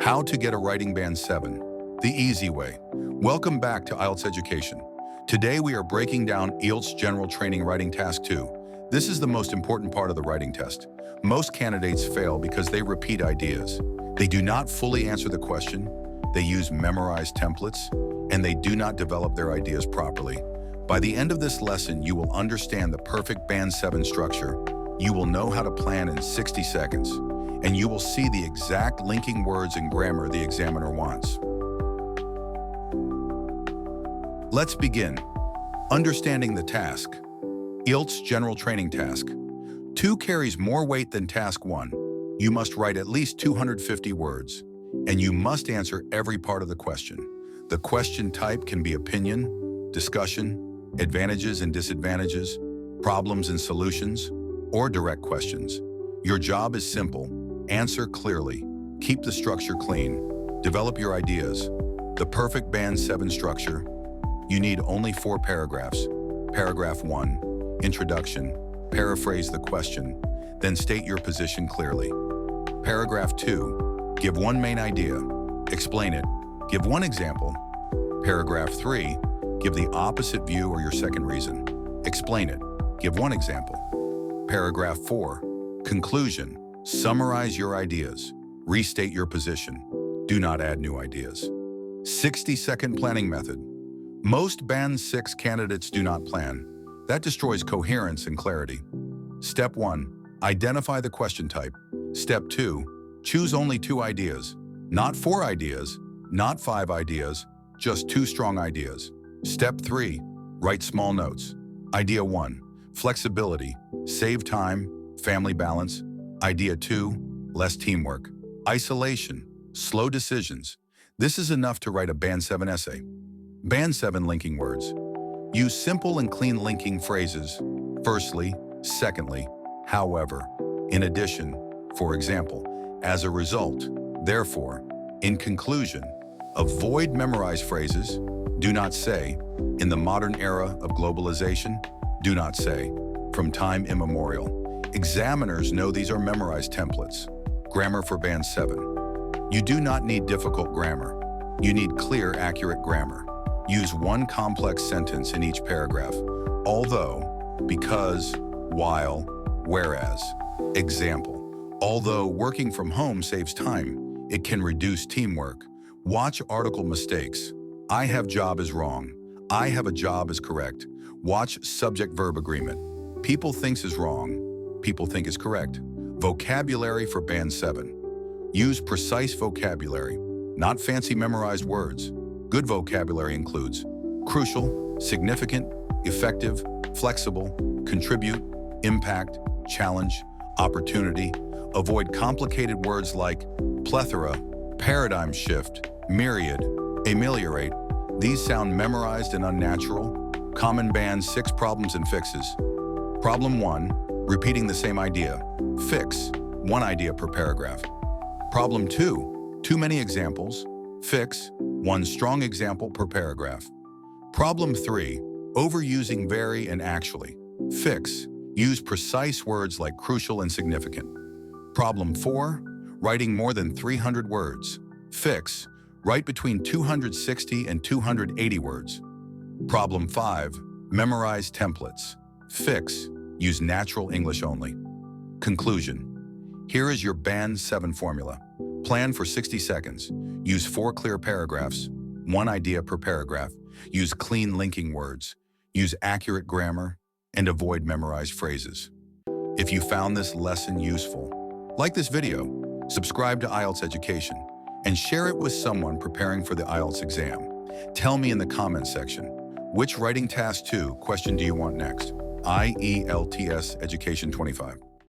How to get a writing band 7, the easy way. Welcome back to IELTS Education. Today we are breaking down IELTS General Training Writing Task 2. This is the most important part of the writing test. Most candidates fail because they repeat ideas. They do not fully answer the question, they use memorized templates, and they do not develop their ideas properly. By the end of this lesson, you will understand the perfect Band 7 structure. You will know how to plan in 60 seconds, and you will see the exact linking words and grammar the examiner wants. Let's begin. Understanding the task. IELTS General Training Task. 2 carries more weight than Task 1. You must write at least 250 words, and you must answer every part of the question. The question type can be opinion, discussion, advantages and disadvantages, problems and solutions, or direct questions. Your job is simple. Answer clearly. Keep the structure clean. Develop your ideas. The perfect Band 7 structure. You need only 4 paragraphs. Paragraph 1, introduction. Paraphrase the question, then state your position clearly. Paragraph 2, give one main idea. Explain it. Give one example. Paragraph 3, give the opposite view or your second reason. Explain it. Give one example. Paragraph 4, conclusion. Summarize your ideas. Restate your position. Do not add new ideas. 60-second planning method. Most Band 6 candidates do not plan. That destroys coherence and clarity. Step 1, identify the question type. Step 2, choose only 2 ideas. Not 4 ideas, not 5 ideas, just 2 strong ideas. Step 3, write small notes. Idea 1, flexibility, save time, family balance. Idea 2, less teamwork. Isolation, slow decisions. This is enough to write a Band 7 essay. Band 7 linking words. Use simple and clean linking phrases. Firstly, secondly, however, in addition, for example, as a result, therefore, in conclusion. Avoid memorized phrases. Do not say, in the modern era of globalization. Do not say, from time immemorial. Examiners know these are memorized templates. Grammar for Band 7. You do not need difficult grammar. You need clear, accurate grammar. Use one complex sentence in each paragraph. Although, because, while, whereas. Example. Although working from home saves time, it can reduce teamwork. Watch article mistakes. I have job is wrong. I have a job is correct. Watch subject-verb agreement. People thinks is wrong. People think is correct. Vocabulary for Band 7. Use precise vocabulary, not fancy memorized words. Good vocabulary includes crucial, significant, effective, flexible, contribute, impact, challenge, opportunity. Avoid complicated words like plethora, paradigm shift, myriad, ameliorate. These sound memorized and unnatural. Common Band 6 problems and fixes. Problem 1, repeating the same idea. Fix, 1 idea per paragraph. Problem 2, too many examples. Fix, 1 strong example per paragraph. Problem 3, overusing very and actually. Fix, use precise words like crucial and significant. Problem 4, writing more than 300 words. Fix, write between 260 and 280 words. Problem 5, memorize templates. Fix, use natural English only. Conclusion. Here is your Band 7 formula. Plan for 60 seconds. Use 4 clear paragraphs, 1 idea per paragraph. Use clean linking words. Use accurate grammar, and avoid memorized phrases. If you found this lesson useful, like this video, subscribe to IELTS Education, and share it with someone preparing for the IELTS exam. Tell me in the comments section, which writing task 2 question do you want next? IELTS Education 25.